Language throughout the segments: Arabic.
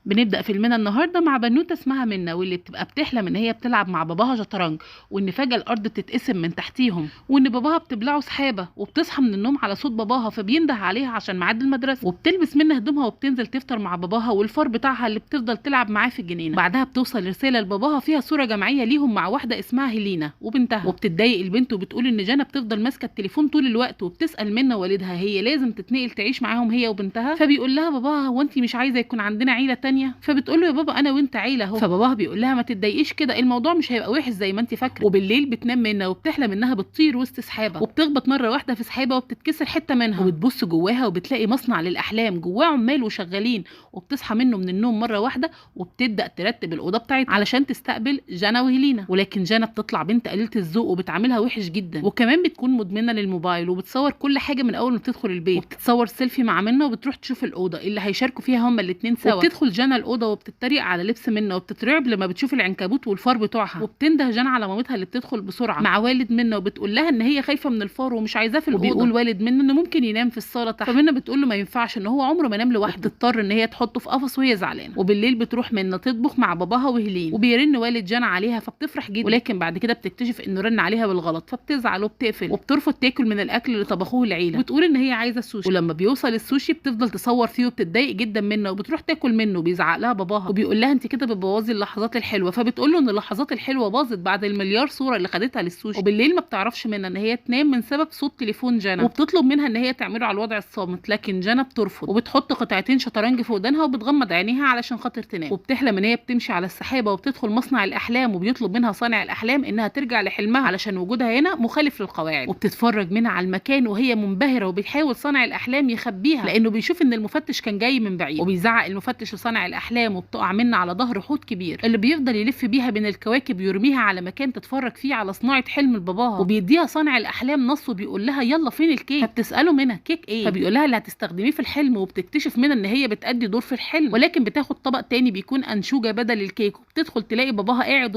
بنبدأ فيلمنا النهارده مع بنوتة اسمها منى، واللي بتبقى بتحلم ان هي بتلعب مع باباها شطرنج، وان فجأة الارض بتتقسم من تحتيهم، وان باباها بتبلعه سحابة، وبتصحى من النوم على صوت باباها فبينده عليها عشان ميعاد المدرسة، وبتلبس منى هدومها وبتنزل تفطر مع باباها والفار بتاعها اللي بتفضل تلعب معاه في الجنينة. بعدها بتوصل رسالة لباباها فيها صورة جماعية ليهم مع واحدة اسمها هيلينا وبنتها، وبتتضايق البنت وبتقول ان جانا بتفضل ماسكة التليفون طول الوقت، وبتسأل منى والدها هي لازم تتنقل تعيش معاهم هي وبنتها. فبيقول لها باباها هو انت مش عايزة يكون عندنا عيلة تانية؟ فبتقول له يا بابا انا وانت عيله اهو. فباباها بيقول لها ما تتضايقيش كده، الموضوع مش هيبقى وحش زي ما انت فاكره. وبالليل بتنام منى وبتحلم انها بتطير وسط سحابه، وبتخبط مره واحده في سحابه وبتتكسر حته منها، وبتبص جواها وبتلاقي مصنع للاحلام جواه عمال وشغالين، وبتصحى منه من النوم مره واحده وبتبدا ترتب الاوضه بتاعتها علشان تستقبل جانا وهيلينا. ولكن جانا بتطلع بنت قليله الذوق وبتعاملها وحش جدا، وكمان بتكون مدمنه للموبايل وبتصور كل حاجه من اول ما تدخل البيت، وبتتصور سيلفي مع منى وبتروح تشوف الاوضه اللي هيشاركوا فيها هما الاثنين سوا. وبتدخل جانا الاوضه وبتتريق على لبس منى، وبتترعب لما بتشوف العنكبوت والفار بتوعها، وبتنده جانا على مامتها اللي بتدخل بسرعه مع والد منى وبتقول لها ان هي خايفه من الفار ومش عايزاه في الاوضه. وبيقول والد منى انه ممكن ينام في الصاله تحت، فمنى بتقول له ما ينفعش ان هو عمره ما نام لوحده، بتضطر ان هي تحطه في قفص وهي زعلانه. وبالليل بتروح منى تطبخ مع باباها وهيلين، وبيرن والد جانا عليها فبتفرح جدا، ولكن بعد كده بتكتشف انه رن عليها بالغلط فبتزعل وبتقفل، وبترفض تاكل من الاكل اللي طبخوه العيله، وبتقول ان هي عايزه السوشي. ولما بيوصل السوشي بتفضل تصور فيه وبتتضايق جدا منه، وبتروح تاكل منه. بيزعق لها باباها وبيقول لها انت كده بتبوظي اللحظات الحلوه، فبتقول له ان اللحظات الحلوه باظت بعد المليار صوره اللي خدتها للسوشي. وبالليل ما بتعرفش منها ان هي تنام من سبب صوت تليفون جانا، وبتطلب منها ان هي تعمله على الوضع الصامت، لكن جانا بترفض، وبتحط قطعتين شطرنج في ودانها وبتغمض عينيها علشان خاطر تنام. وبتحلم ان هي بتمشي على السحابه وبتدخل مصنع الاحلام، وبيطلب منها صانع الاحلام انها ترجع لحلمها علشان وجودها هنا مخالف للقواعد. وبتتفرج منها على المكان وهي منبهره، وبيحاول صانع الاحلام يخبيها لانه بيشوف ان المفتش كان جاي من بعيد، وبيزعق المفتش لصانع الاحلام، وبتقع منها على ظهر حوت كبير اللي بيفضل يلف بيها بين الكواكب ويرميها على مكان تتفرج فيه على صناعه حلم لباباها. وبيديها صانع الاحلام نص وبيقول لها يلا فين الكيك؟ فبتساله منها كيك ايه؟ فبيقول لها اللي هتستخدميه في الحلم. وبتكتشف منها ان هي بتأدي دور في الحلم، ولكن بتاخد طبق تاني بيكون انشوجه بدل الكيك، وبتدخل تلاقي باباها قاعد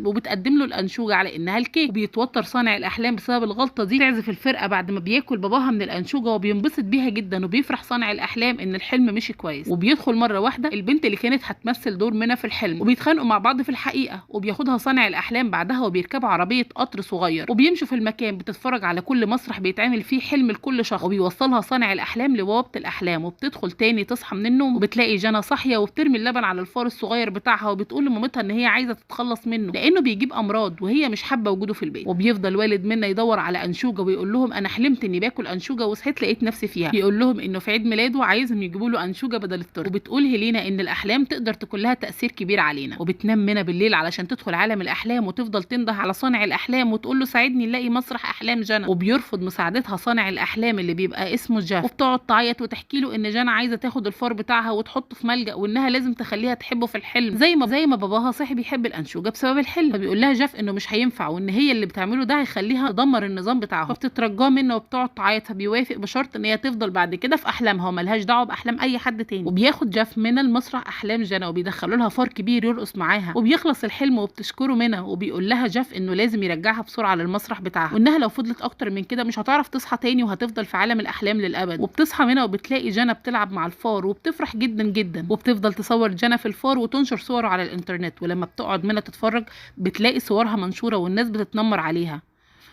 وبتقدم له الانشوجه على انها الكيك. وبيتوتر صانع الاحلام بسبب الغلطه دي، تعزف الفرقه بعد ما بياكل باباها من الانشوجه، وبينبسط بيها جدا، وبيفرح صانع الاحلام ان الحلم مشي كويس. وبيدخل مره واحده البنت اللي كانت هتمثل دور منى في الحلم، وبيتخانقوا مع بعض في الحقيقه، وبياخدها صانع الاحلام بعدها وبيركبوا عربيه قطر صغير وبيمشوا في المكان، بتتفرج على كل مسرح بيتعمل فيه حلم لكل شخص، وبيوصلها صانع الاحلام لبوابه الاحلام. وبتدخل تاني تصحى من النوم، وبتلاقي جانا صاحيه وبترمي اللبن على الفار الصغير بتاعها، وبتقول لمامتها ان هي عايزه تتخلص منه لانه بيجيب امراض وهي مش حابه وجوده في البيت. وبيفضل والد منى يدور على انشوجه ويقول لهم انا حلمت اني باكل انشوجه وصحيت لقيت نفسي فيها. بيقول لهم انه في عيد ميلاده عايزهم يجيبوا له انشوجه بدل التورت. وبتقول هيلينا ان الاحلام تقدر تكون لها تاثير كبير علينا. وبتنام منى بالليل علشان تدخل عالم الاحلام، وتفضل تنده على صانع الاحلام وتقول له ساعدني نلاقي مسرح احلام جانا، وبيرفض مساعدتها صانع الاحلام اللي بيبقى اسمه جاف. وبتقعد تعيط وتحكي له ان جانا عايزه تاخد الفار بتاعها وتحطه في ملجأ، وانها لازم تخليها تحبه في الحلم زي ما باباها صاحي بيحب الانشوجه بسبب الحلم. فبيقول لها جاف انه مش هينفع، وان هي اللي بتعمله ده هيخليها تدمر النظام بتاعها. فبتترجاه منه وبتقعد تعيط، فبيوافق بشرط ان هي تفضل بعد كده في احلامها وملهاش دعوه باحلام اي حد تاني. وبياخد جاف منى المسرح احلام جانا، وبيدخلوا لها فار كبير يرقص معاها، وبيخلص الحلم وبتشكره منى. وبيقول لها جاف انه لازم يرجعها بسرعه للمسرح بتاعها، وانها لو فضلت اكتر من كده مش هتعرف تصحى تاني وهتفضل في عالم الاحلام للابد. وبتصحى منى وبتلاقي جانا بتلعب مع الفار وبتفرح جدا جدا، وبتفضل تصور جانا في الفار وتنشر صوره على الانترنت. ولما بتقعد منى تتفرج بتلاقي صورها منشوره والناس بتتنمر عليها،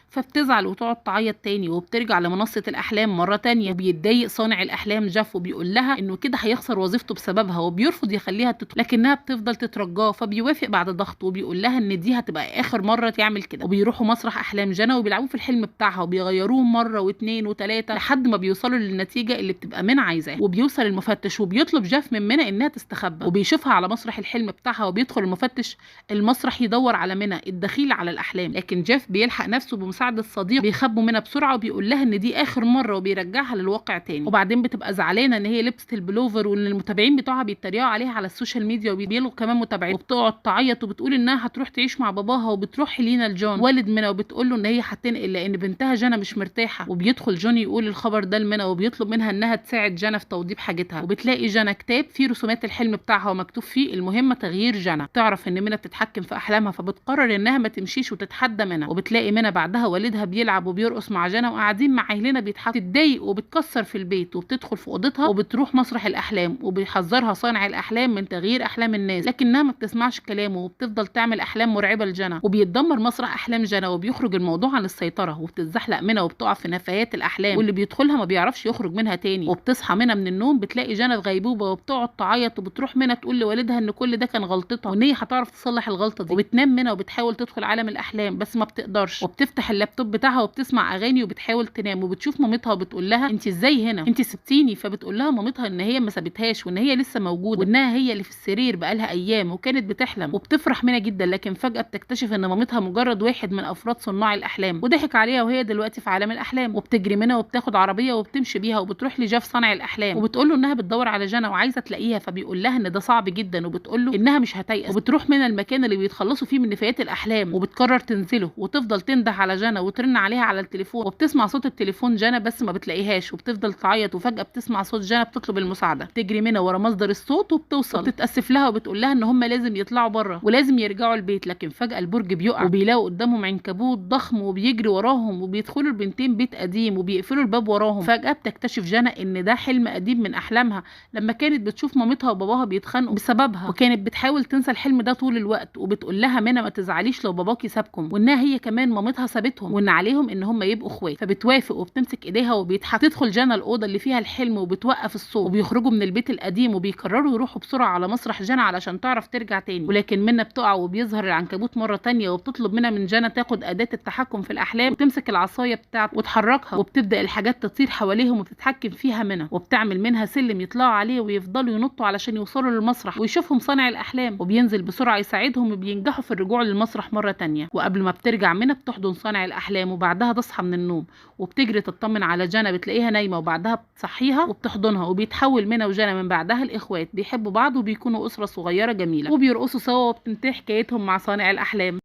فبتزعل وتقعد تعيط تاني، وبترجع لمنصة الأحلام مرة تانية. وبيتضايق صانع الأحلام جاف وبيقول لها إنه كده هيخسر وظيفته بسببها، وبيرفض يخليها تدخل، لكنها بتفضل تترجاه، فبيوافق بعد ضغط، وبيقول لها إن دي هتبقى آخر مرة تعمل كده. وبيروحوا مسرح أحلام جانا وبيلعبوا في الحلم بتاعها، وبيغيروه مرة واثنين وثلاثة لحد ما بيوصلوا للنتيجة اللي بتبقى منى عايزاها. وبيوصل المفتش وبيطلب جاف من منى إنها تستخبى، وبيشوفها على مسرح الحلم بتاعها، وبيدخل المفتش المسرح يدور على منى الدخيل على الأحلام، لكن جاف بيلحق نفسه بمساعدة صديق بيخبوا منها بسرعه، وبيقول لها ان دي اخر مره وبيرجعها للواقع تاني. وبعدين بتبقى زعلانه ان هي لبست البلوفر، وان المتابعين بتوعها بيتريقوا عليها على السوشيال ميديا وبيلغوا كمان متابعين. وبتقعد تعيط وبتقول انها هتروح تعيش مع باباها، وبتروح هيلينا لجون والد منى وبتقول له ان هي هتنقل لان بنتها جانا مش مرتاحه. وبيدخل جون يقول الخبر ده لمنى، وبيطلب منها انها تساعد جانا في توضيب حاجتها. وبتلاقي جانا كتاب فيه رسومات الحلم بتاعها ومكتوب فيه المهمه تغيير جانا. تعرف ان منى بتتحكم في احلامها، فبتقرر انها ما تمشيش وتتحدى منى. وبتلاقي منى بعدها والدها بيلعب وبيرقص مع جنى وقاعدين مع اهلنا بيضحكوا، تتضايق وبتكسر في البيت وبتدخل في اوضتها وبتروح مسرح الاحلام، وبيحذرها صانع الاحلام من تغيير احلام الناس، لكنها ما بتسمعش كلامه وبتفضل تعمل احلام مرعبه لجنى. وبيتدمر مسرح احلام جنى وبيخرج الموضوع عن السيطره، وبتتزحلق منها وبتقع في نفايات الاحلام، واللي بيدخلها ما بيعرفش يخرج منها تاني. وبتصحى منها من النوم بتلاقي جنى في غيبوبه وبتقعد تعيط، وبتروح منها تقول لوالدها ان كل ده كان غلطتها وان هي هتعرف تصلح الغلطه دي. وبتنام منها وبتحاول تدخل عالم الاحلام بس ما بتقدرش، وبتفتح اللابتوب بتاعها وبتسمع اغاني وبتحاول تنام، وبتشوف مامتها وبتقول لها انت ازاي هنا، انت سبتيني. فبتقول لها مامتها ان هي ما سابتهاش وان هي لسه موجوده وانها هي اللي في السرير بقالها ايام وكانت بتحلم. وبتفرح منها جدا، لكن فجاه بتكتشف ان مامتها مجرد واحد من افراد صناع الاحلام وضحك عليها وهي دلوقتي في عالم الاحلام. وبتجري منها وبتاخد عربيه وبتمشي بيها وبتروح لجاف صانع الاحلام وبتقول له انها بتدور على جنى وعايزه تلاقيها. فبيقول لها ان ده صعب جدا وبتقول له انها مش هتيأس، وبتروح من المكان اللي بيتخلصوا فيه من نفايات الاحلام وبتقرر تنزله وتفضل تنده على جنى وترن عليها على التليفون. وبتسمع صوت التليفون جنى بس ما بتلاقيهاش، وبتفضل تعيط وفجاه بتسمع صوت جنى بتطلب المساعده. تجري منها ورا مصدر الصوت وبتوصل، وبتتاسف لها وبتقول لها ان هم لازم يطلعوا بره ولازم يرجعوا البيت. لكن فجاه البرج بيقع وبيلاقوا قدامهم عنكبوت ضخم وبيجري وراهم، وبيدخلوا البنتين بيت قديم وبيقفلوا الباب وراهم. فجاه بتكتشف جنى ان ده حلم قديم من احلامها لما كانت بتشوف مامتها وباباها بيتخانقوا بسببها، وكانت بتحاول تنسى الحلم ده طول الوقت. وبتقول لها منى ما تزعليش لو باباكي سابكم، وانها هي كمان مامتها سابتهم وان عليهم ان هم يبقوا اخوات. فبتوافق وبتمسك ايديها وبيضحك. تدخل جنى الاوضه اللي فيها الحلم وبتوقف الصوت، وبيخرجوا من البيت القديم وبيقرروا يروحوا بسرعه على مسرح جنى علشان تعرف ترجع تاني. ولكن منى بتقع وبيظهر العنكبوت مره تانية وبتطلب منها من جنى تاخد اداه التحكم في الاحلام وتمسك العصايه بتاعته وتحركها، وبتبدا الحاجات تطير حواليهم وتتحكم فيها منى، وبتعمل منها سلم يطلعوا عليه ويفضلوا ينطوا علشان يوصلوا للمسرح ويشوفهم صانع الاحلام، وبينزل بسرعه يساعدهم وبينجحوا في الرجوع للمسرح مره تانية. وقبل ما بترجع منى بتحضن صانع الاحلام، وبعدها تصحى من النوم وبتجري تطمن على جنى بتلاقيها نايمه، وبعدها بتصحيها وبتحضنها. وبيتحول منى وجنى من بعدها الاخوات بيحبوا بعض وبيكونوا اسره صغيره جميله وبيرقصوا سوا، وبتنتهي حكايتهم مع صانع الاحلام.